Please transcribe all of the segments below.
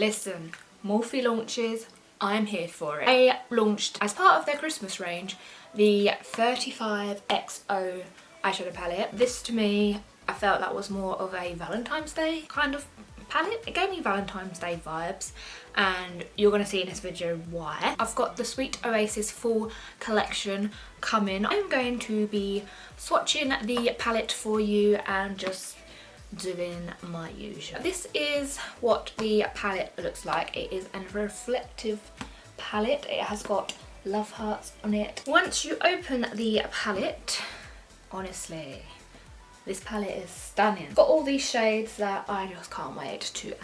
Listen, Morphe launches, I'm here for it. They launched, as part of their Christmas range, the 35XO eyeshadow palette. This to me, I felt that was more of a Valentine's Day kind of palette. It gave me Valentine's Day vibes, and you're going to see in this video why. I've got the Sweet Oasis full collection coming. I'm going to be swatching the palette for you and just doing my usual. This is what the palette looks like. It is a reflective palette. It has got love hearts on it. Once you open the palette, honestly, this palette is stunning. It's got all these shades that I just can't wait to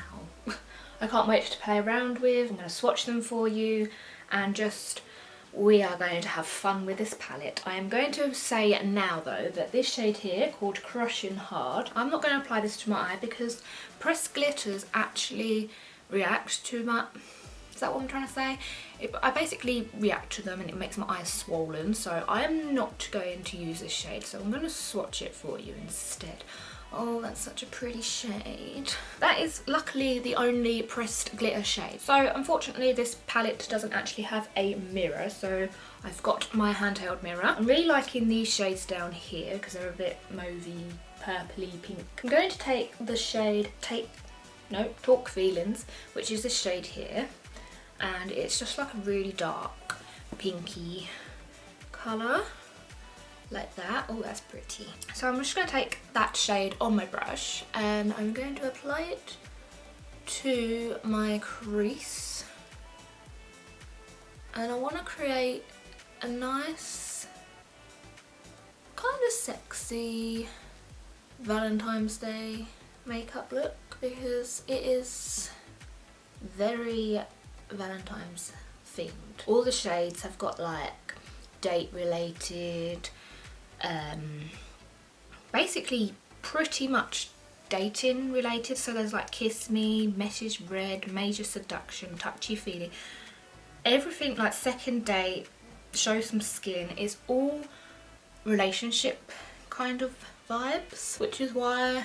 I can't wait to play around with. I'm going to swatch them for you and just we are going to have fun with this palette. I am going to say now though that this shade here, called Crushing Hard, I'm not going to apply this to my eye because pressed glitters actually react to my... Is that what I'm trying to say? I basically react to them and it makes my eyes swollen, so I am not going to use this shade, so I'm going to swatch it for you instead. Oh, that's such a pretty shade. That is luckily the only pressed glitter shade. So unfortunately this palette doesn't actually have a mirror, so I've got my handheld mirror. I'm really liking these shades down here because they're a bit mauvey, purpley, pink. I'm going to take the shade Talk Feelings, which is this shade here, and it's just like a really dark pinky colour. Like that. Oh, that's pretty. So I'm just going to take that shade on my brush and I'm going to apply it to my crease, and I want to create a nice kind of sexy Valentine's Day makeup look because it is very Valentine's themed. All the shades have got like date related, basically pretty much dating related, so there's like Kiss Me, Message Red, Major Seduction, Touchy Feely, everything like Second Date, Show Some Skin is all relationship kind of vibes, which is why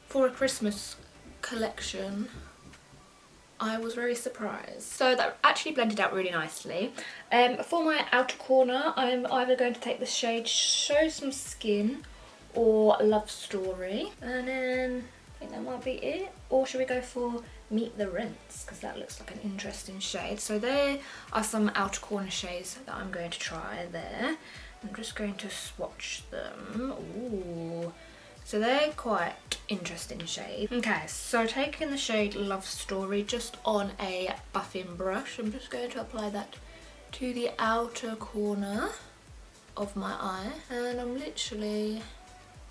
for a Christmas collection I was very surprised. So that actually blended out really nicely. For my outer corner, I'm either going to take the shade Show Some Skin or Love Story. And then I think that might be it. Or should we go for Meet the Rents? Because that looks like an interesting shade. So there are some outer corner shades that I'm going to try there. I'm just going to swatch them. Ooh. So they're quite interesting shade. Okay, so taking the shade Love Story just on a buffing brush, I'm just going to apply that to the outer corner of my eye, and I'm literally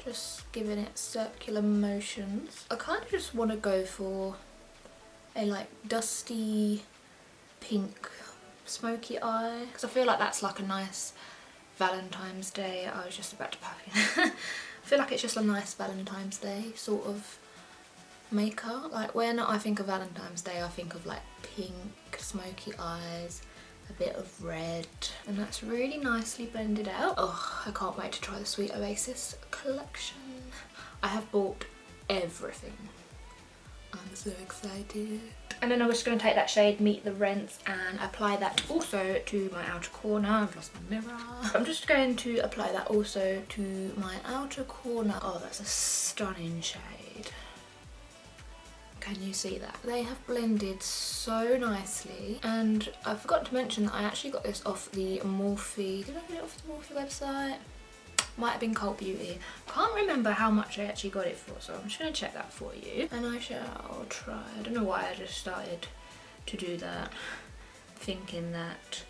just giving it circular motions. I kind of just want to go for a like dusty pink smoky eye because I feel like that's like a nice Valentine's Day. I was just about to pop in. I feel like it's just a nice Valentine's Day sort of makeup. Like when I think of Valentine's Day, I think of like pink, smoky eyes, a bit of red, and that's really nicely blended out. Oh, I can't wait to try the Sweet Oasis collection. I have bought everything. I'm so excited. And then I was just going to take that shade Meet the Rents and apply that also to my outer corner. I've lost my mirror. I'm just going to apply that also to my outer corner. Oh, that's a stunning shade. Can you see that? They have blended so nicely. And I forgot to mention that I actually got this off the Morphe. Did I get it off the Morphe website? Might have been Cult Beauty. Can't remember how much I actually got it for, so I'm just going to check that for you. And I shall try. I don't know why I just started to do that, thinking that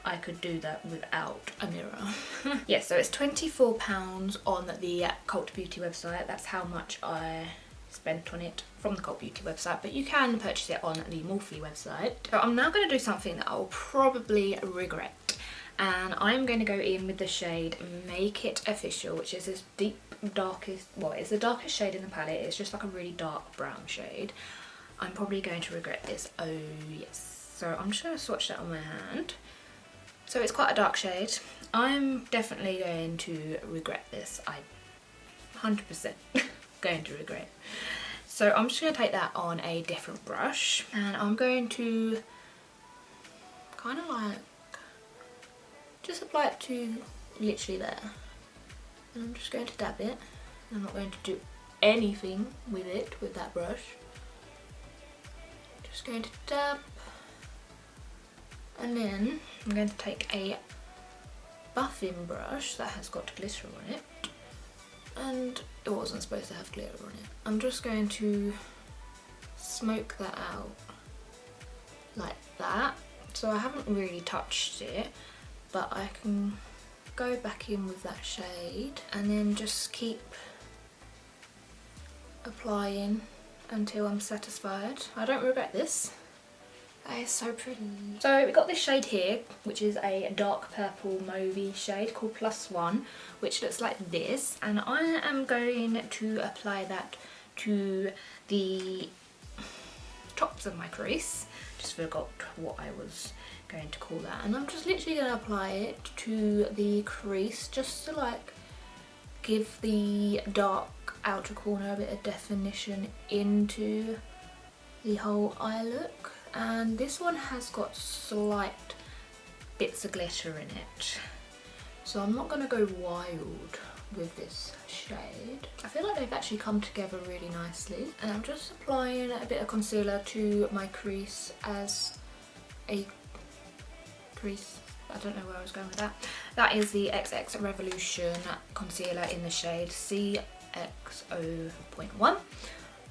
I could do that without a mirror. Yeah, so it's £24 on the Cult Beauty website. That's how much I spent on it from the Cult Beauty website, but you can purchase it on the Morphe website. So I'm now going to do something that I'll probably regret. And I'm going to go in with the shade Make It Official, which is this deep, darkest, well, it's the darkest shade in the palette. It's just like a really dark brown shade. I'm probably going to regret this. Oh, yes. So I'm just going to swatch that on my hand. So it's quite a dark shade. I'm definitely going to regret this. 100% going to regret. So I'm just going to take that on a different brush, and I'm going to kind of like just apply it to literally there, and I'm just going to dab it. I'm not going to do anything with it with that brush. Just going to dab, and then I'm going to take a buffing brush that has got glitter on it, and it wasn't supposed to have glitter on it. I'm just going to smoke that out like that. So I haven't really touched it, but I can go back in with that shade and then just keep applying until I'm satisfied. I don't regret this. That is so pretty. So we got this shade here, which is a dark purple mauvey shade called +1, which looks like this, and I am going to apply that to the tops of my crease. Just forgot what I was going to call that, and I'm just literally going to apply it to the crease just to like give the dark outer corner a bit of definition into the whole eye look. And this one has got slight bits of glitter in it, so I'm not going to go wild with this shade. I feel like they've actually come together really nicely, and I'm just applying a bit of concealer to my crease as a crease. I don't know where I was going with that. That is the XX Revolution concealer in the shade CXO.1,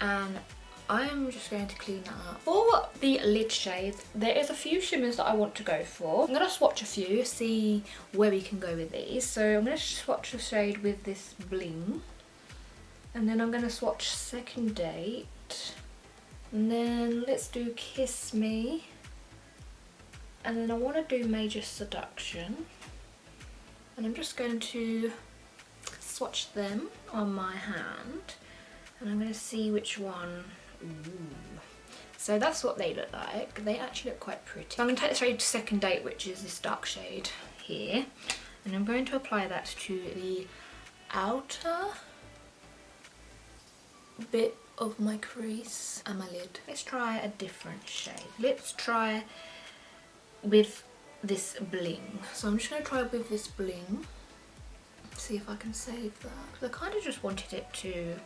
and I'm just going to clean that up. For the lid shades, there is a few shimmers that I want to go for. I'm going to swatch a few, see where we can go with these. So I'm going to swatch a shade with this bling, and then I'm going to swatch Second Date, and then let's do Kiss Me, and then I want to do Major Seduction, and I'm just going to swatch them on my hand, and I'm going to see which one. Ooh. So that's what they look like. They actually look quite pretty. So I'm going to take the shade Second Date, which is this dark shade here, and I'm going to apply that to the outer bit of my crease and my lid. Let's try a different shade. Let's try with this bling. So I'm just going to try with this bling, see if I can save that, because I kind of just wanted it to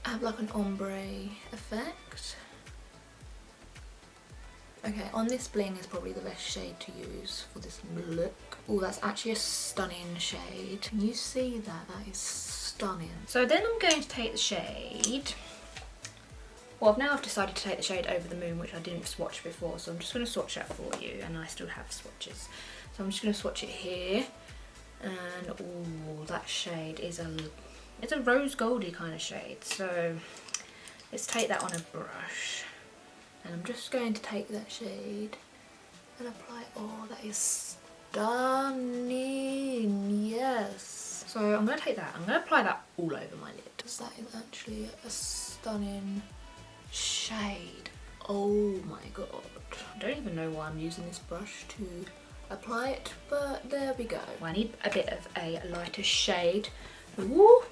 have like an ombre effect. Okay, on this bling is probably the best shade to use for this look. Oh, that's actually a stunning shade. Can you see that? That is stunning. So then I'm going to take the shade. Well, now I've decided to take the shade Over the Moon, which I didn't swatch before, so I'm just going to swatch that for you, and I still have swatches. So I'm just going to swatch it here, and oh, that shade is it's a rose goldy kind of shade. So let's take that on a brush, and I'm just going to take that shade and apply. Oh, that is stunning. Yes. So I'm going to take that, I'm going to apply that all over my lid, because that is actually a stunning shade. Oh my god. I don't even know why I'm using this brush to apply it, but there we go. I need a bit of a lighter shade. Woo!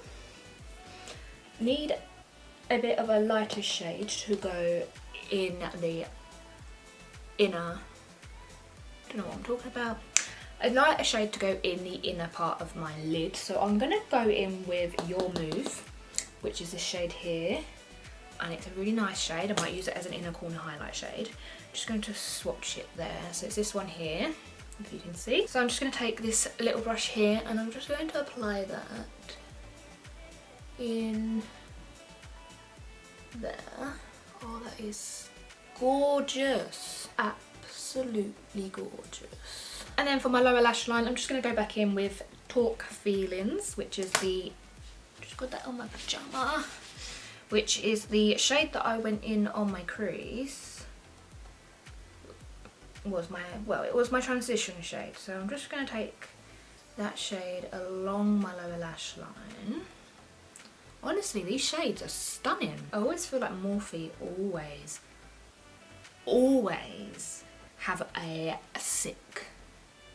Need a bit of a lighter shade to go in the inner, I don't know what I'm talking about, a lighter shade to go in the inner part of my lid. So I'm going to go in with Your Move, which is this shade here, and it's a really nice shade. I might use it as an inner corner highlight shade. I'm just going to swatch it there. So it's this one here, if you can see. So I'm just going to take this little brush here, and I'm just going to apply that in there. Oh, that is gorgeous. Absolutely gorgeous. And then for my lower lash line, I'm just going to go back in with Talk Feelings, which is the, just got that on my pajama, which is the shade that I went in on my crease. It was my transition shade. So I'm just going to take that shade along my lower lash line. Honestly, these shades are stunning. I always feel like Morphe always have a sick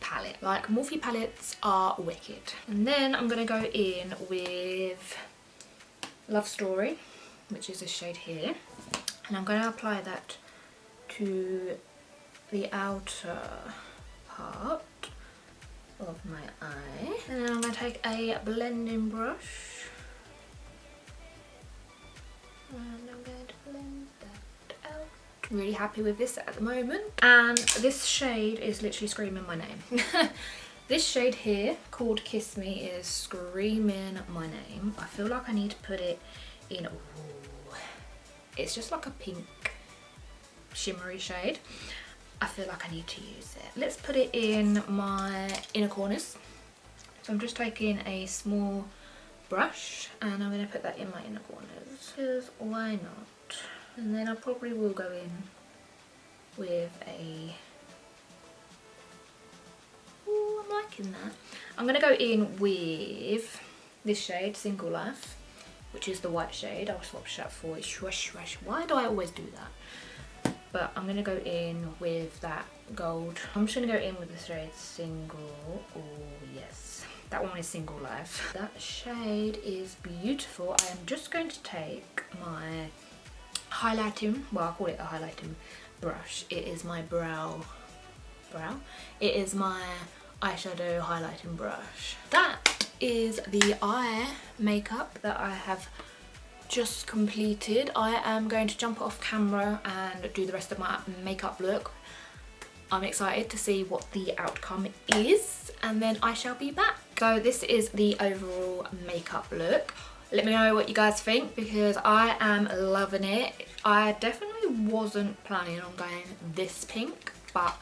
palette. Like, Morphe palettes are wicked. And then I'm going to go in with Love Story, which is this shade here. And I'm going to apply that to the outer part of my eye. And then I'm going to take a blending brush. And I'm going to blend that out. Really happy with this at the moment. And this shade is literally screaming my name. This shade here, called Kiss Me, is screaming my name. I feel like I need to put it in, ooh, it's just like a pink shimmery shade. I feel like I need to use it. Let's put it in my inner corners. So I'm just taking a small brush and I'm going to put that in my inner corners, because why not? And then I probably will go in with a, ooh, I'm liking that. I'm going to go in with this shade, Single Life, which is the white shade. I'll swatch that for it. Why do I always do that? But I'm going to go in with that gold. I'm just going to go in with the shade Single. Oh yes, that one is Single Life. That shade is beautiful. I am just going to take my highlighting, well, I call it a highlighting brush. It is my it is my eyeshadow highlighting brush. That is the eye makeup that I have just completed. I am going to jump off camera and do the rest of my makeup look. I'm excited to see what the outcome is, and then I shall be back. So this is the overall makeup look. Let me know what you guys think, because I am loving it. I definitely wasn't planning on going this pink, but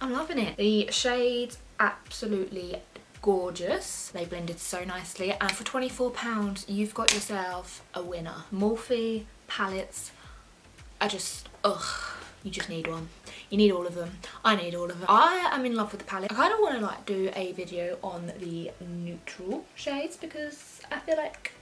I'm loving it. The shades absolutely gorgeous. They blended so nicely, and for £24 you've got yourself a winner. Morphe palettes are just, ugh, you just need one. You need all of them. I need all of them. I am in love with the palette. I kind of want to like do a video on the neutral shades, because I feel like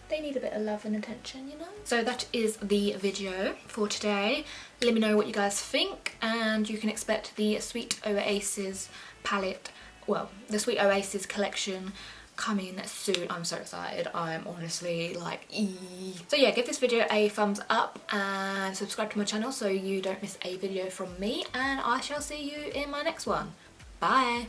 they need a bit of love and attention, you know? So that is the video for today. Let me know what you guys think, and you can expect the Sweet Oasis palette, well, the Sweet Oasis collection coming soon. I'm so excited. I'm honestly like, eee. So yeah, give this video a thumbs up and subscribe to my channel so you don't miss a video from me, and I shall see you in my next one. Bye.